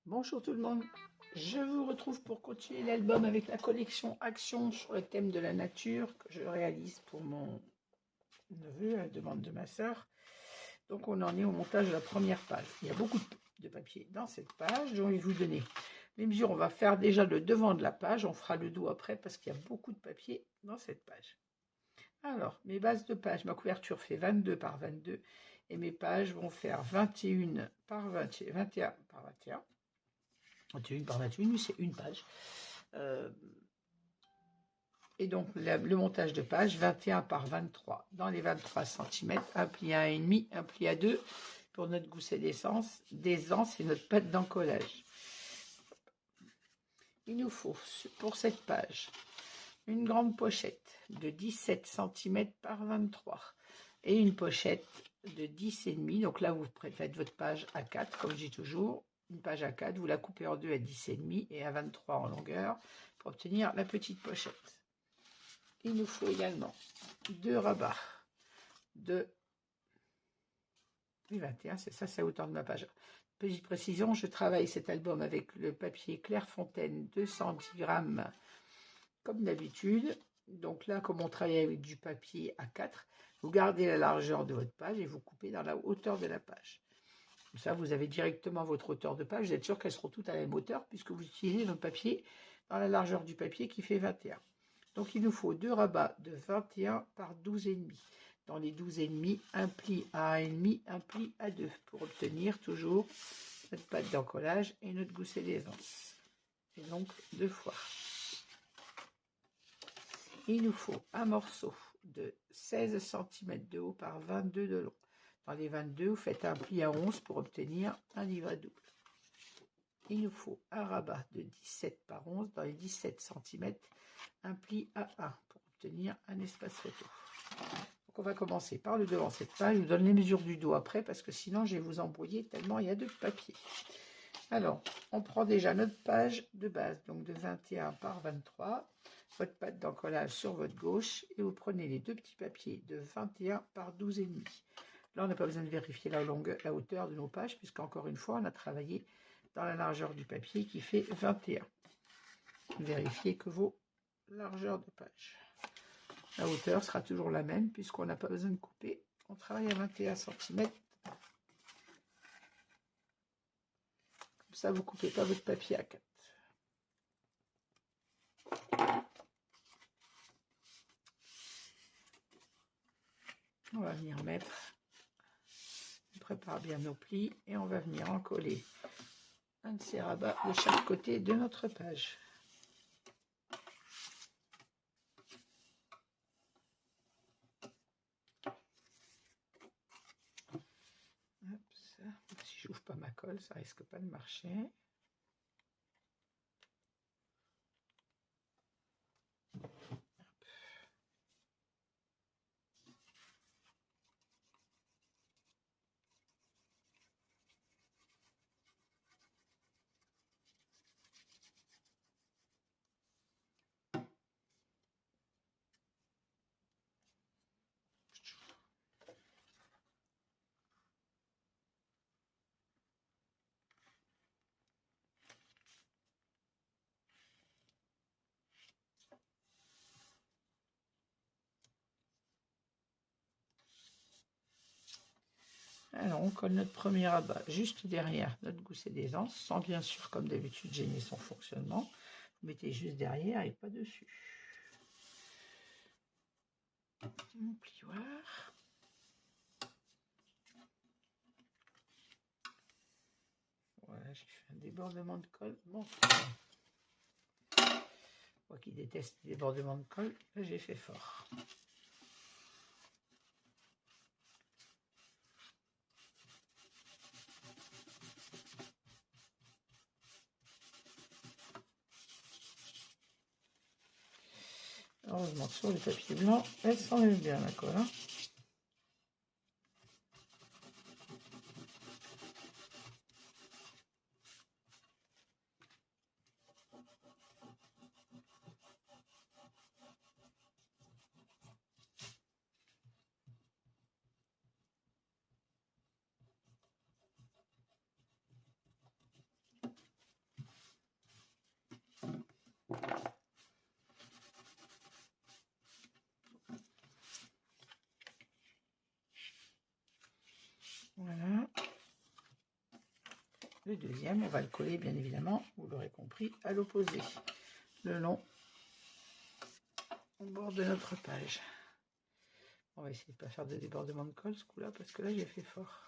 Bonjour tout le monde, je vous retrouve pour continuer l'album avec la collection Action sur le thème de la nature que je réalise pour mon neveu à la demande de ma sœur. Donc on en est au montage de la première page. Il y a beaucoup de papier dans cette page, je vais vous donner les mesures. On va faire déjà le devant de la page, on fera le dos après parce qu'il y a beaucoup de papier dans cette page. Alors, mes bases de page, ma couverture fait 22 par 22 et mes pages vont faire 21 par 20, 21 par 21. 21 par 21, c'est une page. Et donc, le montage de page, 21 par 23. Dans les 23 cm, un pli à 1,5, un pli à 2 pour notre gousset d'aisance et notre pâte d'encollage. Il nous faut, pour cette page, une grande pochette de 17 cm par 23 et une pochette de 10,5. Donc là, vous faites votre page à 4, comme je dis toujours. Une page à 4, vous la coupez en deux à 10,5 et à 23 en longueur pour obtenir la petite pochette. Il nous faut également deux rabats de 21, c'est ça, c'est la hauteur de ma page. Petite précision, je travaille cet album avec le papier Clairefontaine 210 grammes comme d'habitude. Donc là, comme on travaille avec du papier A4, vous gardez la largeur de votre page et vous coupez dans la hauteur de la page. Comme ça, vous avez directement votre hauteur de page. Vous êtes sûr qu'elles seront toutes à la même hauteur puisque vous utilisez notre papier dans la largeur du papier qui fait 21. Donc, il nous faut deux rabats de 21 par 12,5. Dans les 12,5, un pli à 1,5, un pli à 2 pour obtenir toujours notre pâte d'encollage et notre gousset d'aisance. Et donc, deux fois. Il nous faut un morceau de 16 cm de haut par 22 de long. Dans les 22, vous faites un pli à 11 pour obtenir un livret double. Il nous faut un rabat de 17 par 11. Dans les 17 cm, un pli à 1 pour obtenir un espace photo. Donc on va commencer par le devant cette page. Je vous donne les mesures du dos après parce que sinon je vais vous embrouiller tellement il y a de papier. Alors, on prend déjà notre page de base, donc de 21 par 23, votre pâte d'encollage sur votre gauche, et vous prenez les deux petits papiers de 21 par 12,5. Là, on n'a pas besoin de vérifier la hauteur de nos pages, puisqu'encore une fois, on a travaillé dans la largeur du papier qui fait 21. Vérifiez que vos largeurs de page. La hauteur sera toujours la même, puisqu'on n'a pas besoin de couper. On travaille à 21 cm. Comme ça, vous ne coupez pas votre papier à 4. On va venir mettre, on prépare bien nos plis et on va venir en coller un de ces rabats de chaque côté de notre page. Hop, ça. Si j'ouvre pas ma colle, ça risque pas de marcher. Alors, on colle notre premier rabat juste derrière notre gousset d'aisance, sans bien sûr, comme d'habitude, gêner son fonctionnement. Vous mettez juste derrière et pas dessus. Mon plioir. Voilà, j'ai fait un débordement de colle. Bon, moi qui déteste les débordements de colle, là j'ai fait fort. Heureusement que sur le papier blanc, elle s'enlève bien la colle. Hein. Le deuxième, on va le coller bien évidemment, vous l'aurez compris, à l'opposé, le long au bord de notre page. On va essayer de ne pas faire de débordement de colle ce coup-là, parce que là j'ai fait fort.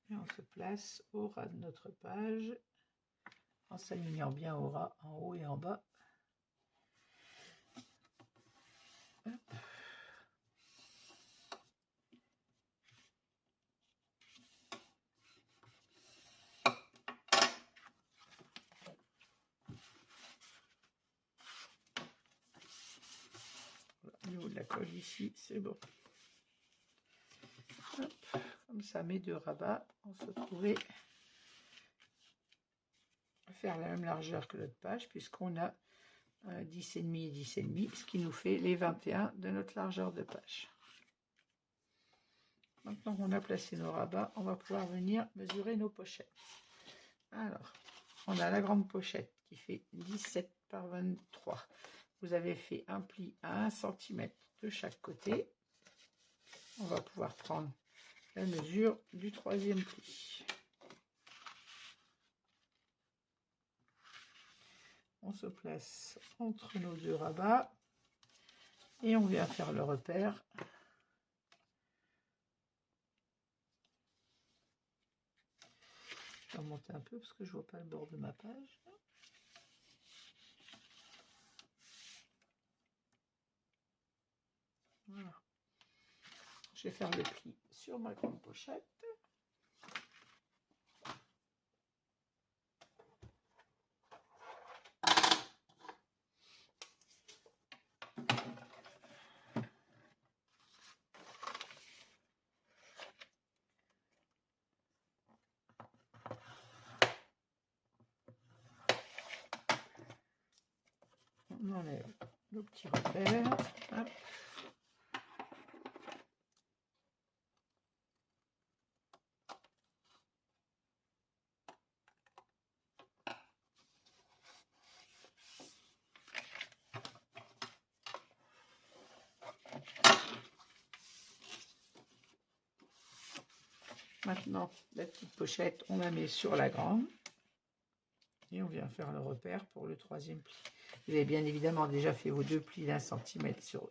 Et on se place au ras de notre page, en s'alignant bien au ras, en haut et en bas. Hop. Au niveau de la colle ici, c'est bon. Hop. Comme ça, mes deux rabats vont se trouver à faire la même largeur que l'autre page, puisqu'on a 10,5 et 10,5, ce qui nous fait les 21 de notre largeur de page. Maintenant qu'on a placé nos rabats, on va pouvoir venir mesurer nos pochettes. Alors, on a la grande pochette qui fait 17 par 23. Vous avez fait un pli à 1 cm de chaque côté. On va pouvoir prendre la mesure du troisième pli. On se place entre nos deux rabats et on vient faire le repère. Je vais remonter un peu parce que je vois pas le bord de ma page. Voilà. Je vais faire le pli sur ma grande pochette. On enlève nos petits repères. Hop. Maintenant, la petite pochette, on la met sur la grande. Et on vient faire le repère pour le troisième pli. Vous avez bien évidemment déjà fait vos deux plis d'1 cm sur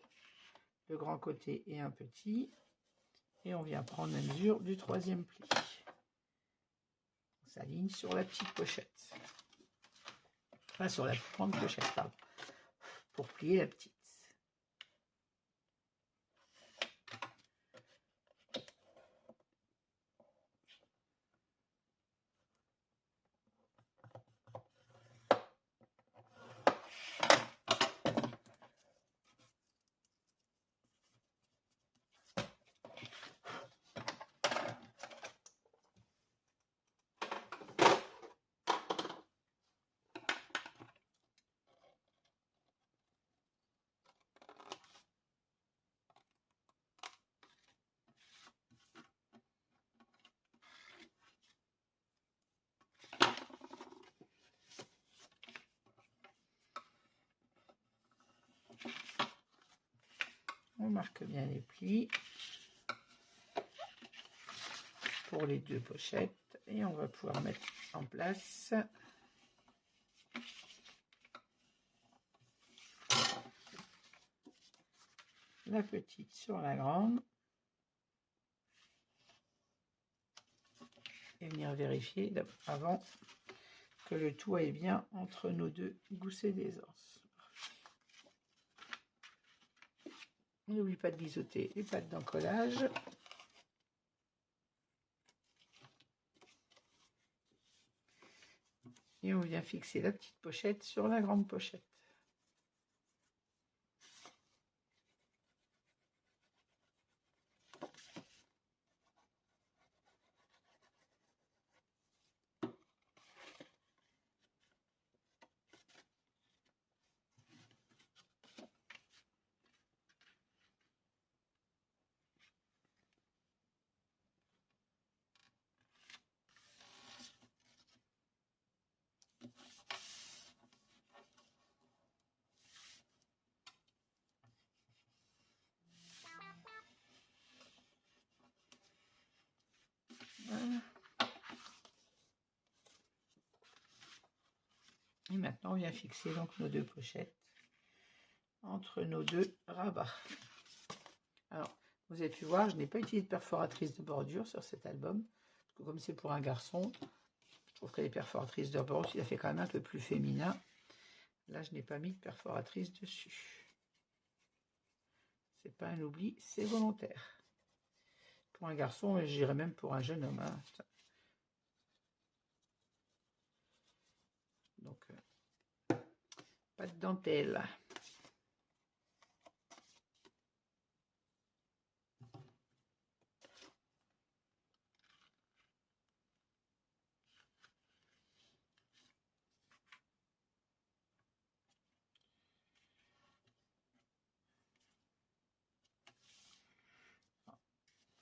le grand côté et un petit. Et on vient prendre la mesure du troisième pli. On s'aligne sur la petite pochette. Enfin, sur la grande pochette, pardon. Pour plier la petite. On marque bien les plis pour les deux pochettes et on va pouvoir mettre en place la petite sur la grande et venir vérifier avant que le tout aille bien entre nos deux goussets d'aisance. On n'oublie pas de biseauter les pattes d'encollage. Et on vient fixer la petite pochette sur la grande pochette. maintenant, on vient fixer donc nos deux pochettes entre nos deux rabats. Alors, vous avez pu voir, je n'ai pas utilisé de perforatrice de bordure sur cet album. Parce que comme c'est pour un garçon, je trouve que les perforatrices de bordure, ça fait quand même un peu plus féminin. Là, je n'ai pas mis de perforatrice dessus. C'est pas un oubli, c'est volontaire. Pour un garçon, et je dirais même pour un jeune homme. Hein. Donc, pas de dentelle.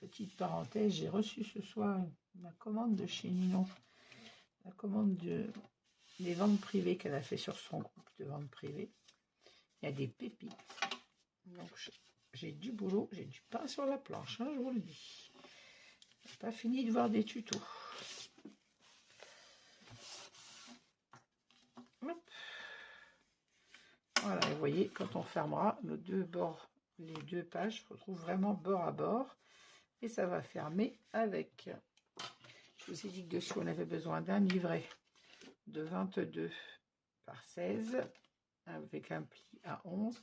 Petite parenthèse, j'ai reçu ce soir ma commande de chez Ninon. La commande des ventes privées qu'elle a fait sur son groupe de ventes privées. Il y a des pépites. Donc j'ai du boulot, j'ai du pain sur la planche, hein, je vous le dis. Je n'ai pas fini de voir des tutos. Hop. Voilà, vous voyez, quand on fermera nos deux bords, les deux pages se retrouvent vraiment bord à bord. Et ça va fermer avec. Je vous ai dit que dessus, on avait besoin d'un livret de 22 par 16 avec un pli à 11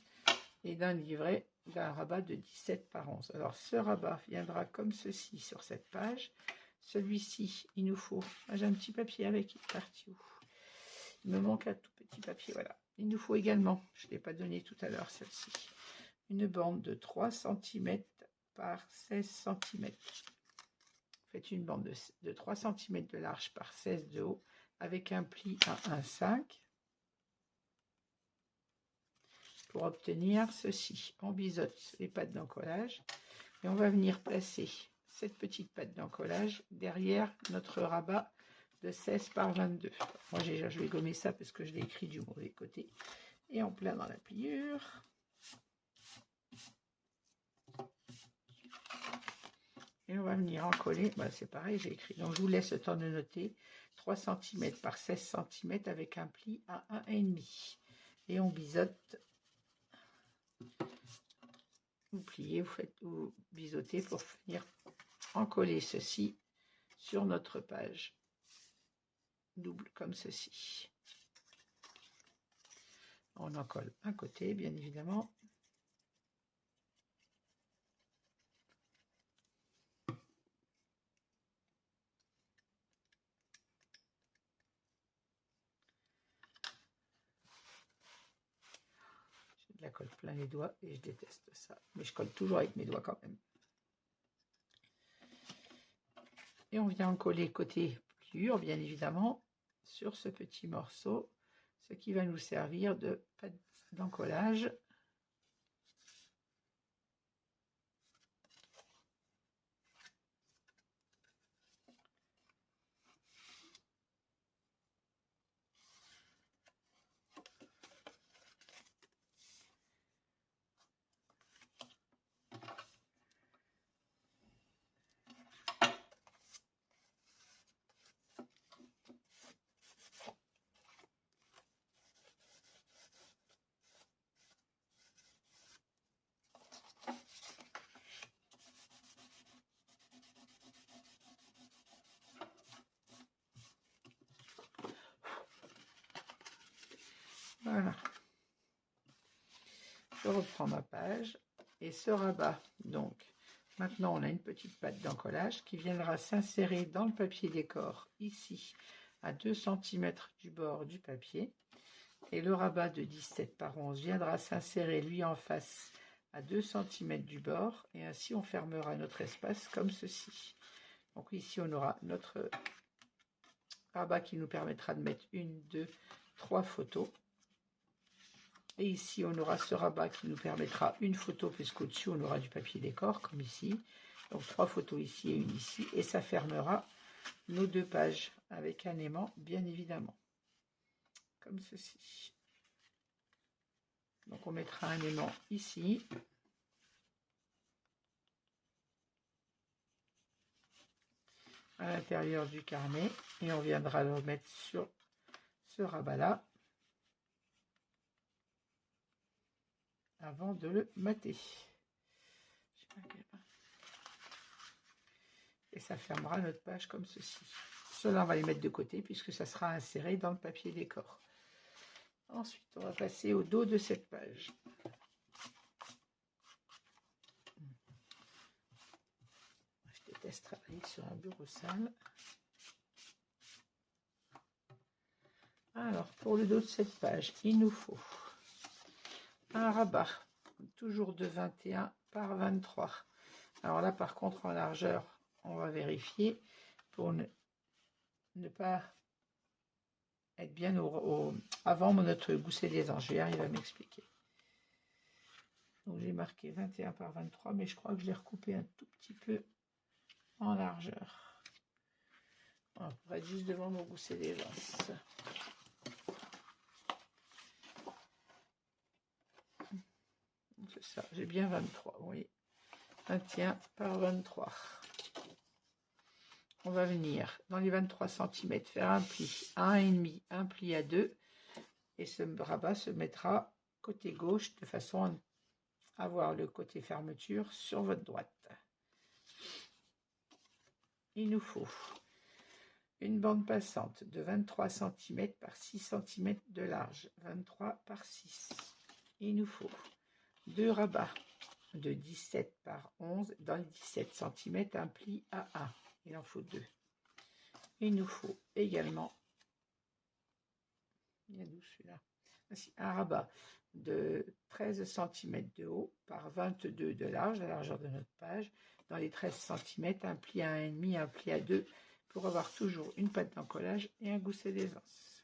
et d'un livret d'un rabat de 17 par 11. Alors, ce rabat viendra comme ceci sur cette page. Celui-ci, il nous faut. J'ai un petit papier avec, il est parti où? Il me manque un tout petit papier, voilà. Il nous faut également, je ne l'ai pas donné tout à l'heure, celle-ci, une bande de 3 cm par 16 cm. Faites une bande de 3 cm de large par 16 de haut avec un pli à 1,5 pour obtenir ceci. On biseaute les pattes d'encollage et on va venir placer cette petite patte d'encollage derrière notre rabat de 16 par 22. Moi je vais gommer ça parce que je l'ai écrit du mauvais côté et en plein dans la pliure. Et on va venir en coller, bah, c'est pareil, j'ai écrit. Donc je vous laisse le temps de noter 3 cm par 16 cm avec un pli à 1,5. Et on biseaute. Vous pliez, vous biseautez pour venir en coller ceci sur notre page. Double comme ceci. On en colle un côté, bien évidemment. De la colle plein les doigts et je déteste ça. Mais je colle toujours avec mes doigts quand même. Et on vient en coller côté pliure, bien évidemment, sur ce petit morceau, ce qui va nous servir de pâte d'encollage. Voilà. Je reprends ma page et ce rabat, donc, maintenant on a une petite patte d'encollage qui viendra s'insérer dans le papier décor, ici, à 2 cm du bord du papier. Et le rabat de 17 par 11 viendra s'insérer lui en face à 2 cm du bord. Et ainsi on fermera notre espace comme ceci. Donc ici on aura notre rabat qui nous permettra de mettre 1, 2, 3 photos. Et ici, on aura ce rabat qui nous permettra une photo, puisqu'au-dessus, on aura du papier décor, comme ici. Donc, 3 photos ici et une ici. Et ça fermera nos 2 pages avec un aimant, bien évidemment. Comme ceci. Donc, on mettra un aimant ici. À l'intérieur du carnet. Et on viendra le mettre sur ce rabat-là. avant de le mater. Et ça fermera notre page comme ceci. Cela, on va les mettre de côté puisque ça sera inséré dans le papier décor. Ensuite, on va passer au dos de cette page. Je déteste travailler sur un bureau sale. Alors, pour le dos de cette page, il nous faut un rabat, toujours de 21 par 23. Alors là, par contre, en largeur, on va vérifier pour ne pas être bien avant notre gousset des anges. Je vais arriver à m'expliquer. Donc, j'ai marqué 21 par 23, mais je crois que je l'ai recoupé un tout petit peu en largeur. Voilà, pour être juste devant mon gousset des anges. C'est ça, j'ai bien 23, vous voyez. 21 par 23. On va venir dans les 23 cm faire un pli à 1,5, un pli à 2, et ce rabat se mettra côté gauche de façon à avoir le côté fermeture sur votre droite. Il nous faut une bande passante de 23 cm par 6 cm de large, 23 par 6. Il nous faut 2 rabats de 17 par 11, dans les 17 cm, un pli à 1. Il en faut 2. Il nous faut également, il y a d'où celui-là, un rabat de 13 cm de haut par 22 de large, la largeur de notre page. Dans les 13 cm, un pli à 1,5, un pli à 2, pour avoir toujours une patte d'encollage et un gousset d'aisance.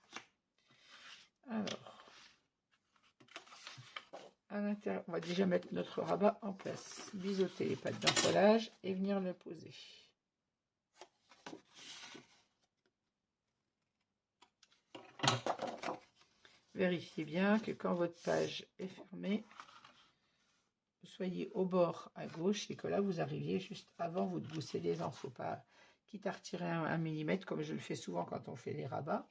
Alors, à l'intérieur, on va déjà mettre notre rabat en place. Biseauter les pattes d'encollage et venir le poser. Vérifiez bien que quand votre page est fermée, vous soyez au bord à gauche et que là vous arriviez juste avant votre gousset d'aisance. Il ne faut pas, quitte à retirer un millimètre comme je le fais souvent quand on fait les rabats,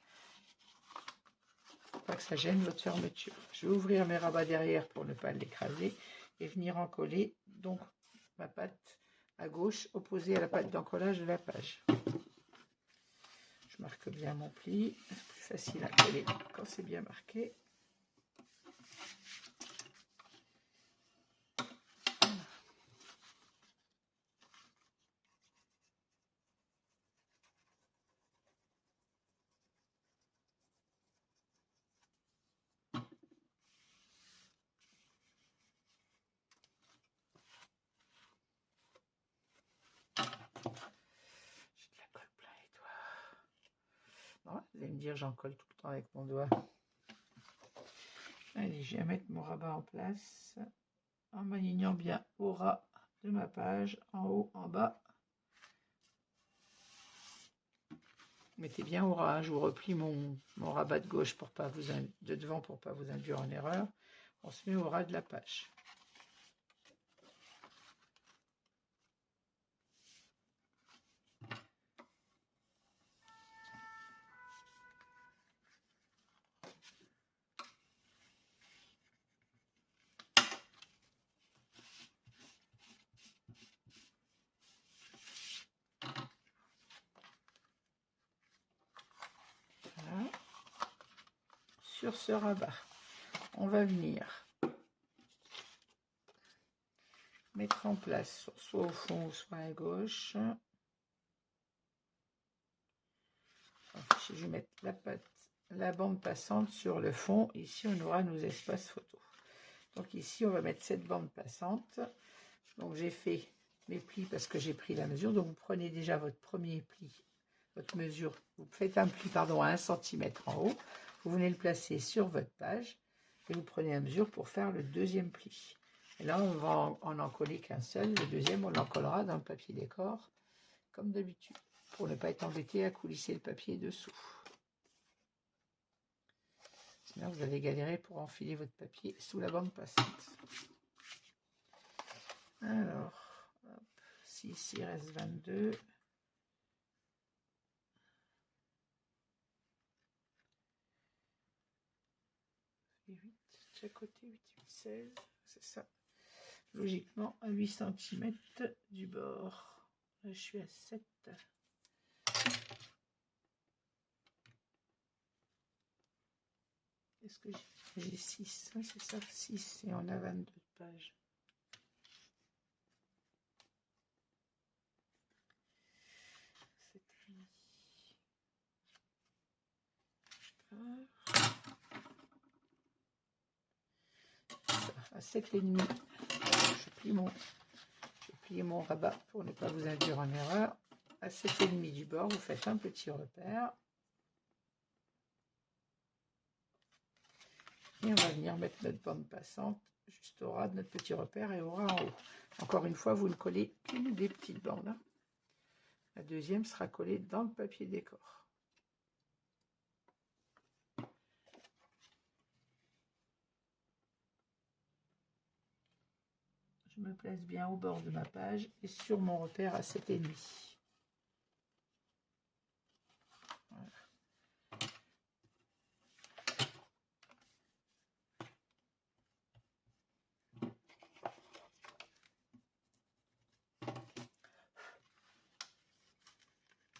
pas que ça gêne votre fermeture. Je vais ouvrir mes rabats derrière pour ne pas l'écraser et venir encoller donc ma patte à gauche opposée à la patte d'encollage de la page. Je marque bien mon pli, c'est plus facile à coller quand c'est bien marqué. Vous allez me dire, j'en colle tout le temps avec mon doigt. Allez, je vais mettre mon rabat en place en m'alignant bien au ras de ma page, en haut, en bas. Mettez bien au ras, je vous replie mon rabat de gauche pour pas vous de devant pour pas vous induire en erreur. On se met au ras de la page. Voilà. Sur ce rabat, on va venir mettre en place soit au fond soit à gauche. Je vais mettre la bande passante sur le fond. Ici, on aura nos espaces photos. Donc ici, on va mettre cette bande passante. Donc j'ai fait mes plis parce que j'ai pris la mesure. Donc vous prenez déjà votre premier pli, votre mesure. Vous faites un pli, pardon, à 1 cm en haut. Vous venez le placer sur votre page et vous prenez la mesure pour faire le deuxième pli. Et là, on va en coller qu'un seul. Le deuxième, on l'encollera dans le papier décor, comme d'habitude, pour ne pas être embêté à coulisser le papier dessous. Sinon, vous allez galérer pour enfiler votre papier sous la bande passante. Alors, hop, si ici il reste 22. Et 8, de chaque côté, 8, 8, 16. c'est ça. Logiquement, à 8 cm du bord. Là, je suis à 7. Est-ce que j'ai 6? Oui, c'est ça, 6. Et on a 22 pages. À 7,5. Je plie mon rabat pour ne pas vous induire en erreur. À 7,5 du bord, vous faites un petit repère. Et on va venir mettre notre bande passante juste au ras de notre petit repère et au ras en haut. Encore une fois, vous ne collez qu'une des petites bandes. Hein. La deuxième sera collée dans le papier décor. Je me place bien au bord de ma page et sur mon repère à 7,5. Voilà.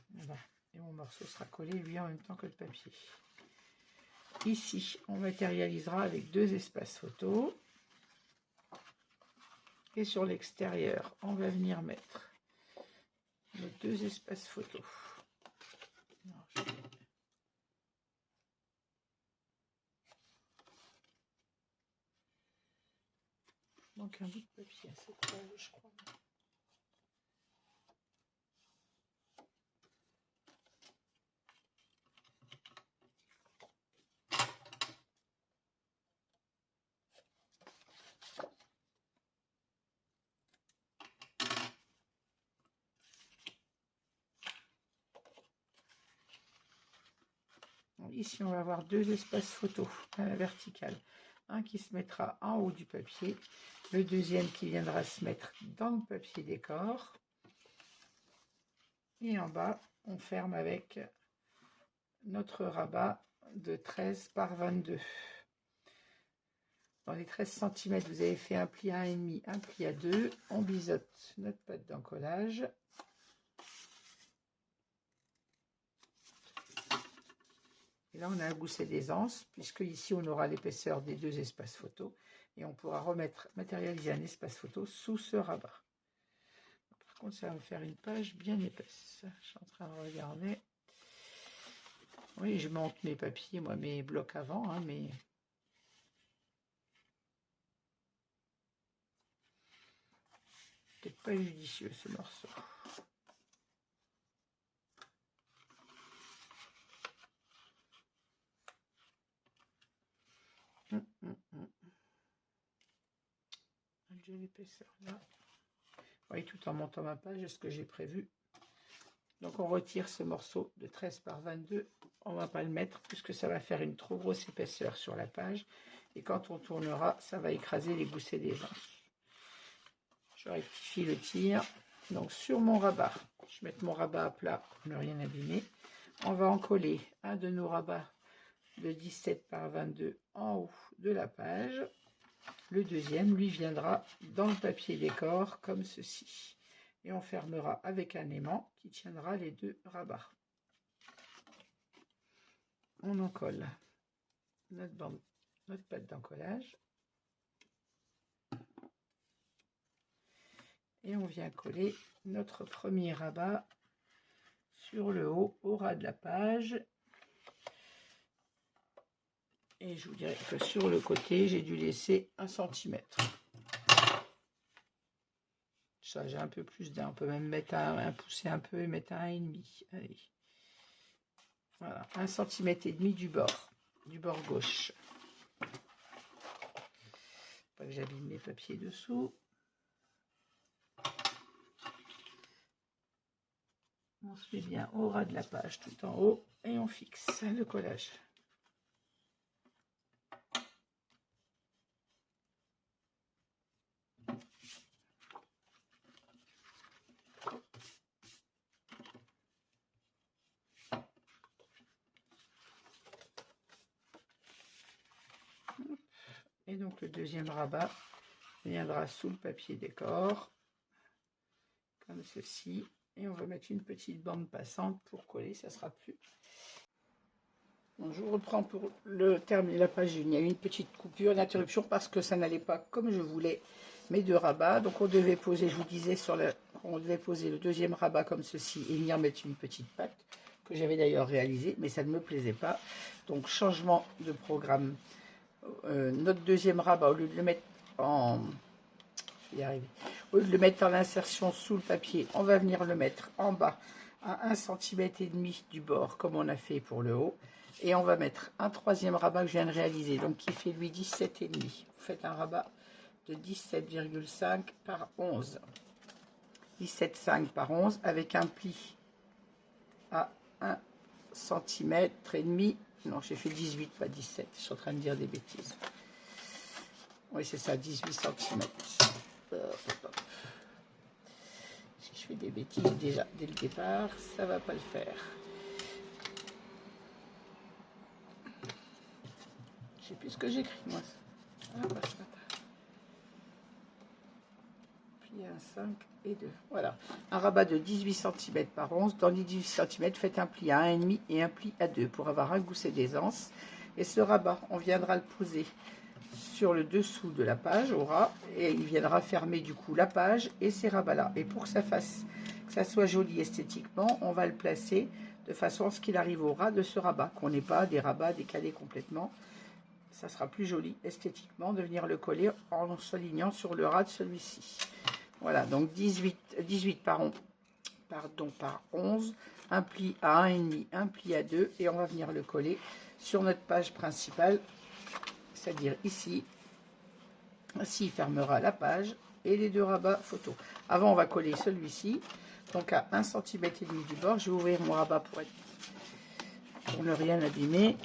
Voilà. Et mon morceau sera collé lui en même temps que le papier. Ici, on matérialisera avec 2 espaces photos. Et sur l'extérieur, on va venir mettre nos 2 espaces photos. Alors, il manque un bout de papier à cette page, je crois. Ici, on va avoir 2 espaces photos à la verticale. Un qui se mettra en haut du papier, le deuxième qui viendra se mettre dans le papier décor. Et en bas, on ferme avec notre rabat de 13 par 22. Dans les 13 cm, vous avez fait un pli à 1,5, un pli à 2. On biseaute notre pâte d'encollage. Et là, on a un gousset d'aisance, puisque ici, on aura l'épaisseur des 2 espaces photos. Et on pourra matérialiser un espace photo sous ce rabat. Par contre, ça va me faire une page bien épaisse. Je suis en train de regarder. Oui, je monte mes papiers, moi, mes blocs avant, hein, mais... peut-être pas judicieux, ce morceau. J'ai l'épaisseur là. Oui, tout en montant ma page, ce que j'ai prévu. Donc on retire ce morceau de 13 par 22. On ne va pas le mettre puisque ça va faire une trop grosse épaisseur sur la page. Et quand on tournera, ça va écraser les goussets d'aisance. Je rectifie le tir. Donc sur mon rabat, je vais mettre mon rabat à plat pour ne rien abîmer. On va en coller un de nos rabats de 17 par 22 en haut de la page. Le deuxième, lui, viendra dans le papier décor comme ceci. Et on fermera avec un aimant qui tiendra les 2 rabats. On en colle notre pâte d'encollage. Et on vient coller notre premier rabat sur le haut, au ras de la page. Et je vous dirais que sur le côté, j'ai dû laisser 1 cm. Ça, j'ai un peu plus d'un. On peut même mettre pousser un peu et mettre un 1,5. Allez. Voilà, 1,5 cm du bord gauche. Pas que j'abîme mes papiers dessous. On se met bien au ras de la page tout en haut et on fixe le collage. Et donc le deuxième rabat, viendra sous le papier décor, comme ceci. Et on va mettre une petite bande passante pour coller, ça sera plus. Donc, je vous reprends pour le terminer la page 1. Il y a eu une petite coupure, une interruption parce que ça n'allait pas comme je voulais mes deux rabats. Donc on devait poser, je vous disais, on devait poser le deuxième rabat comme ceci et venir mettre une petite patte que j'avais d'ailleurs réalisée, mais ça ne me plaisait pas. Donc changement de programme. Notre deuxième rabat, au lieu de le mettre en... Je vais y arriver. Au lieu de le mettre en insertion sous le papier, on va venir le mettre en bas à 1,5 cm du bord, comme on a fait pour le haut. Et on va mettre un troisième rabat que je viens de réaliser, donc qui fait lui 17,5. Vous faites un rabat de 17,5 par 11. 17,5 par 11 avec un pli à 1 cm et demi. Non, j'ai fait 18, pas 17. Je suis en train de dire des bêtises. Oui, c'est ça, 18 cm. Si je fais des bêtises déjà dès le départ, ça va pas le faire. Je sais plus ce que j'écris, moi. Ah, pas ce matin. Pli à 5 et 2. Voilà. Un rabat de 18 cm par 11. Dans les 18 cm, faites un pli à 1,5 et un pli à 2 pour avoir un gousset d'aisance. Et ce rabat, on viendra le poser sur le dessous de la page au ras et il viendra fermer du coup la page et ces rabats là. Et pour que ça soit joli esthétiquement, on va le placer de façon à ce qu'il arrive au ras de ce rabat, qu'on n'ait pas des rabats décalés complètement. Ça sera plus joli esthétiquement de venir le coller en s'alignant sur le ras de celui-ci. Voilà, donc 18 par 11, un pli à 1,5, un pli à 2 et on va venir le coller sur notre page principale, c'est-à-dire ici. Ainsi, il fermera la page et les deux rabats photo. Avant, on va coller celui-ci, donc à 1,5 cm du bord. Je vais ouvrir mon rabat pour ne rien abîmer.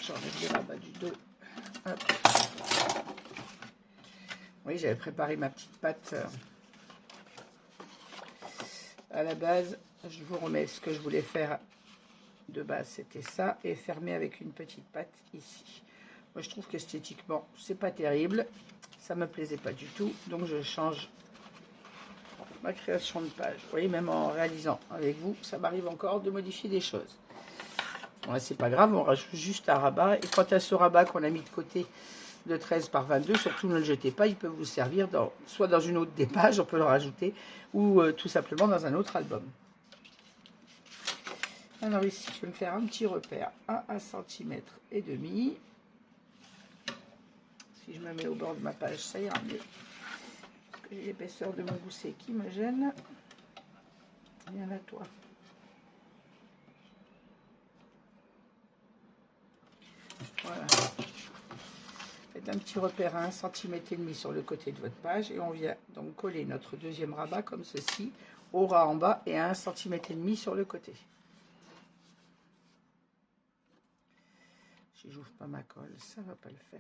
J'enlève les rabats du dos. Hop. Oui, j'avais préparé ma petite patte à la base. Je vous remets ce que je voulais faire de base, c'était ça, et fermer avec une petite patte ici. Moi, je trouve qu'esthétiquement, c'est pas terrible. Ça me plaisait pas du tout, donc je change ma création de page. Vous voyez, même en réalisant avec vous, ça m'arrive encore de modifier des choses. Ouais, c'est pas grave, on rajoute juste un rabat. Et quant à ce rabat qu'on a mis de côté de 13 par 22, surtout ne le jetez pas, il peut vous servir soit dans une autre des pages, on peut le rajouter, ou tout simplement dans un autre album. Alors ici, je vais me faire un petit repère à 1,5 cm. Si je me mets au bord de ma page, ça ira mieux. Parce que j'ai l'épaisseur de mon gousset qui me gêne. Viens là, toi. Voilà. Faites un petit repère à 1,5 cm sur le côté de votre page. Et on vient donc coller notre deuxième rabat comme ceci, au ras en bas et à 1,5 cm sur le côté. Si j'ouvre pas ma colle, ça va pas le faire.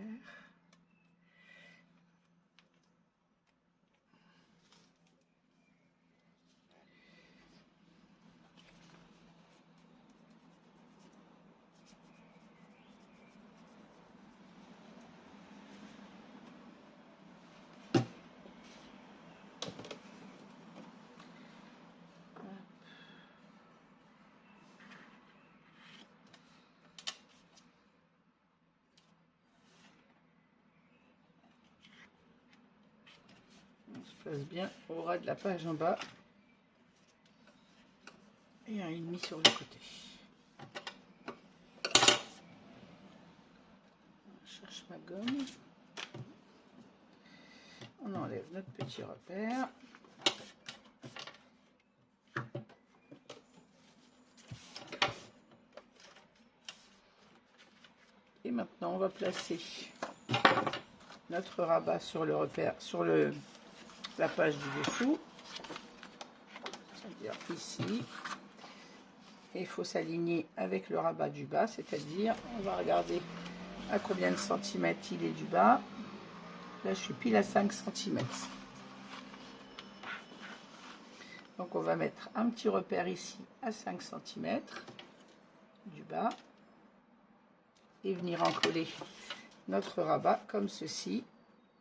On se place bien au ras de la page en bas et 1,5 sur le côté. On cherche ma gomme. On enlève notre petit repère. Et maintenant, on va placer notre rabat sur le repère, sur la page du dessous, c'est-à-dire ici. Et il faut s'aligner avec le rabat du bas, c'est-à-dire, on va regarder à combien de centimètres il est du bas. Là, je suis pile à 5 cm. Donc, on va mettre un petit repère ici à 5 cm du bas et venir en coller notre rabat comme ceci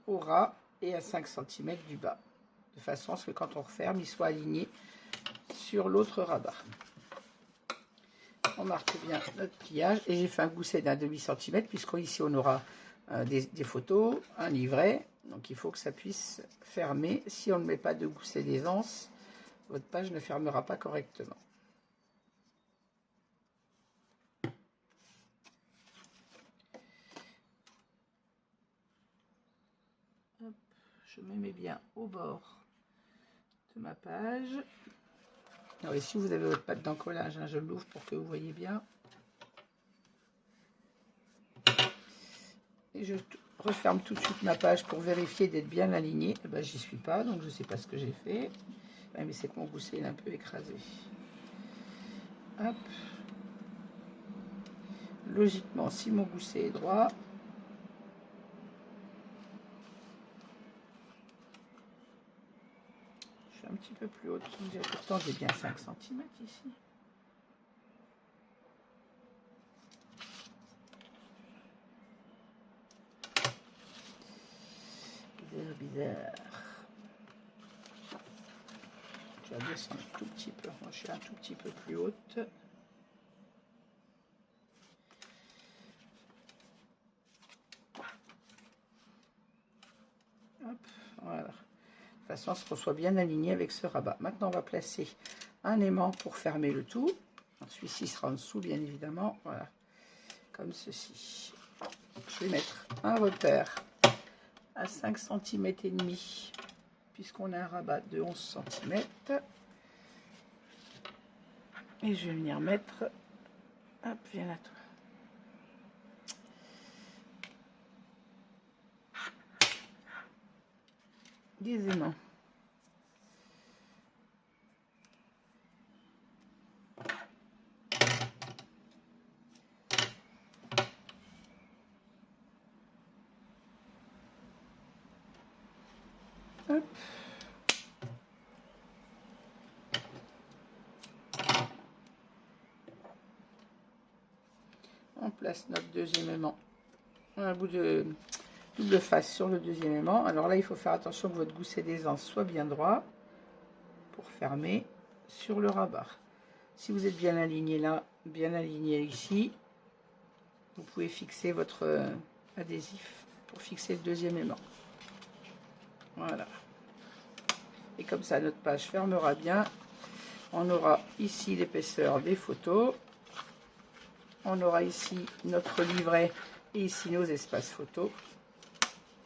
au ras et à 5 cm du bas, de façon à ce que quand on referme, il soit aligné sur l'autre rabat. On marque bien notre pliage et j'ai fait un gousset d'un demi-centimètre puisqu'ici on aura des photos, un livret, donc il faut que ça puisse fermer. Si on ne met pas de gousset d'aisance, votre page ne fermera pas correctement. Hop, je me mets bien au bord de ma page. Alors ici vous avez votre pâte d'encollage, hein, je l'ouvre pour que vous voyez bien. Et je referme tout de suite ma page pour vérifier d'être bien alignée. Eh ben, j'y suis pas, donc je ne sais pas ce que j'ai fait. Ouais, mais c'est que mon gousset est un peu écrasé. Hop. Logiquement, si mon gousset est droit, je suis un petit peu plus haute. Pourtant, j'ai bien 5 cm ici. Bizarre. Je vais descendre un tout petit peu. Moi, je suis un tout petit peu plus haute. Hop, voilà. De toute façon, on se soit bien aligné avec ce rabat. Maintenant, on va placer un aimant pour fermer le tout. Celui-ci sera en dessous, bien évidemment. Voilà, comme ceci. Donc, je vais mettre un repère à 5 cm et demi, puisqu'on a un rabat de 11 cm. Et je vais venir mettre, hop, viens là toi, des aimants. Hop. On place notre deuxième aimant, un bout de double face sur le deuxième aimant. Alors là, il faut faire attention que votre gousset d'aisance soit bien droit pour fermer sur le rabat. Si vous êtes bien aligné là, bien aligné ici, vous pouvez fixer votre adhésif pour fixer le deuxième aimant. Voilà. Et comme ça, notre page fermera bien. On aura ici l'épaisseur des photos. On aura ici notre livret et ici nos espaces photos.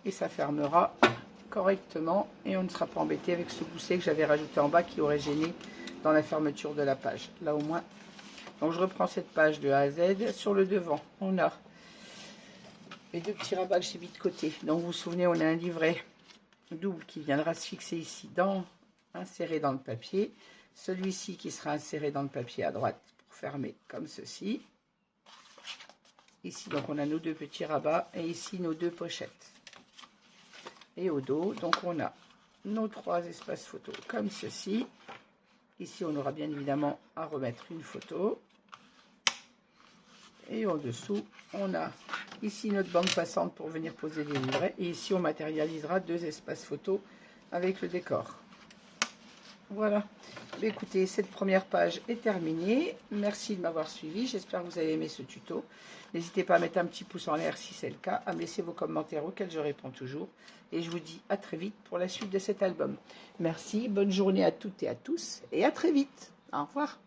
Et ça fermera correctement et on ne sera pas embêté avec ce gousset que j'avais rajouté en bas qui aurait gêné dans la fermeture de la page. Là au moins. Donc je reprends cette page de A à Z. Sur le devant, on a les deux petits rabats que j'ai mis de côté. Donc vous vous souvenez, on a un livret double qui viendra se fixer ici, inséré dans le papier. Celui-ci qui sera inséré dans le papier à droite pour fermer comme ceci. Ici, donc on a nos deux petits rabats et ici nos deux pochettes. Et au dos, donc on a nos trois espaces photos comme ceci. Ici, on aura bien évidemment à remettre une photo. Et en dessous, on a ici notre bande passante pour venir poser les livrets. Et ici, on matérialisera deux espaces photos avec le décor. Voilà. Écoutez, cette première page est terminée. Merci de m'avoir suivi. J'espère que vous avez aimé ce tuto. N'hésitez pas à mettre un petit pouce en l'air si c'est le cas, à me laisser vos commentaires auxquels je réponds toujours. Et je vous dis à très vite pour la suite de cet album. Merci, bonne journée à toutes et à tous et à très vite. Au revoir.